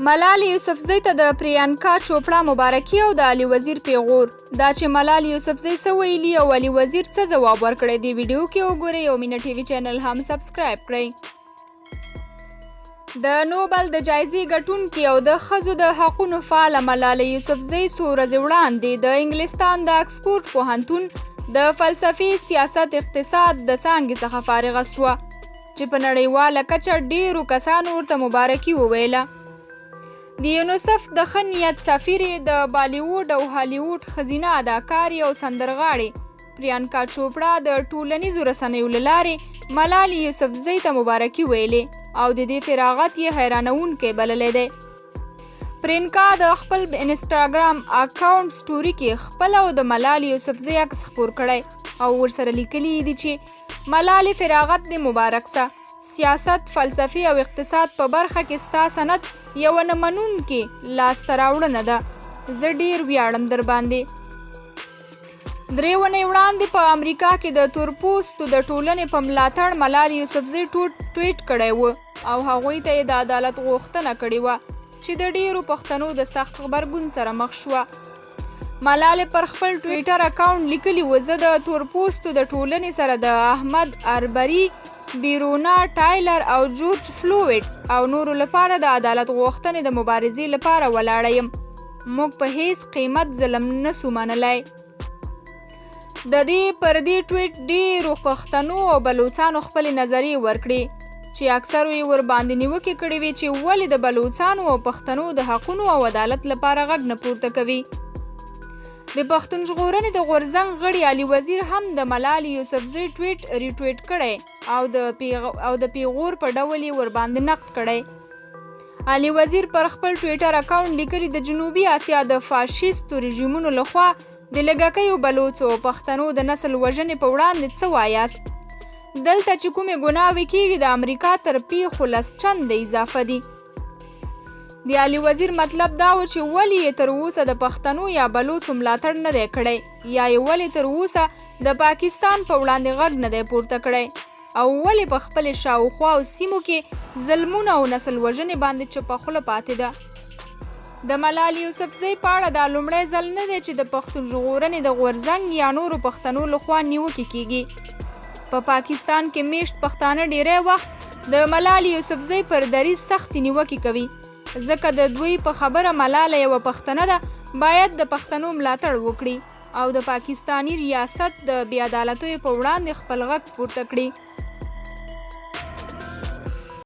ملالۍ یوسفزۍ ته د پریانکا چوپړا مبارکي او د علي وزیر پیغور. دا چې ملالۍ یوسفزۍ څه ویلي او علي وزیر څه ځواب ورکړی دی ویډیو کې وګورئ او مینه ټي وي چینل هم سبسکرایب کړئ. د نوبل د جایزې ګټونکي او د ښځو د حقونو فعاله ملالۍ یوسفزۍ څو ورځې وړاندې د انګلستان د اکسفورډ پوهنتون د فلسفې، سیاست، اقتصاد د څانګې څخه فارغه سوه چې په نړیواله کچه ډېرو کسانو ورته مبارکي وویله. د یونیسف د ښه نیت سفیرې د بالیووډ او هالیووډ ښځینه اداکارې او سندرغاړې پریانکا چوپړا د ټولنیزو رسنیو له لارې ملالۍ یوسفزۍ ته مبارکي ویلې او د دې فراغت یې حیرانوونکی بللی دی. پریانکا د خپل انسټاګرام اکاونټ سټوري کې خپل او د ملالۍ یوسفزۍ عکس خپور کړی او ورسره لیکلي دي چې ملالۍ فراغت دې مبارک سه. سیاست، فلسفې او اقتصاد په برخه کې ستا سند یوه نه منونکې لاسته راوړنه ده. زه ډېر ویاړم در باندې. 3 اونۍ وړاندې په امریکا کې د تورپوستو د ټولنې په ملاتړ ملالۍ یوسفزۍ ټویټ کړی و او هغوی ته یې د عدالت غوښتنه کړې وه چې د ډېرو پښتنو د سخت غبرګون سره مخ شوه. ملالۍ پر خپل ټویټر اکاونټ لیکلي و زه د تورپوستو د ټولنې سره د احمد اربري، بیرونا ټایلر او جورج فلویډ او نورو لپاره د عدالت غوښتنې د مبارزې لپاره ولاړه یم. موږ په هیڅ قیمت ظلم نسو منلی. د دې پر دې ټویټ ډېرو پښتنو او بلوڅانو خپلې نظریې ورکړې چې اکثرو یې ورباندې نیوکې کړې وې چې ولې د بلوڅانو او پښتنو د حقونو او عدالت لپاره غږ نه پورته کوي. د پښتون ژغورنې د غورځنګ غړي علي وزیر هم د ملالۍ یوسفزۍ ټویټ ریټویټ کړی او د پیغور په ډول یې ورباندې نقد کړی. علي وزیر پر خپل ټویټر اکاونټ لیکلي د جنوبي اسیا د فاشیستو رژیمونو لخوا د لږکیو، بلوڅو او پښتنو د نسل وژنې په وړاندې څه وایاست؟ دلته چې کومې ګناوې کیږي د امریکا تر پیښو 10 چنده اضافه دي. د علي وزیر مطلب دا و چې ولې یې تر اوسه د پښتنو یا بلوڅو ملاتړ نه دی کړی یا یې ولې تر اوسه د پاکستان په وړاندې غږ نه دی پورته کړی او ولې په خپلې شاوخوا او سیمو کې ظلمونه او نسل وژنې باندې چپه خوله پاتې ده. د ملالۍ یوسفزۍ په اړه دا لومړی ځل نه دی چې د پښتون ژغورنې د غورځنګ یا نورو پښتنو لخوا نیوکې کیږي. په پاکستان کې میشت پښتانه ډیری وخت د ملالۍ یوسفزۍ پر دریځ سختې نیوکې کوي ځکه د دوی په خبره ملالۍ یوه پښتنه ده باید د پښتنو ملاتړ وکړي او د پاکستاني ریاست د بې عدالتیو په وړاندې خپل غږ پورته کړي.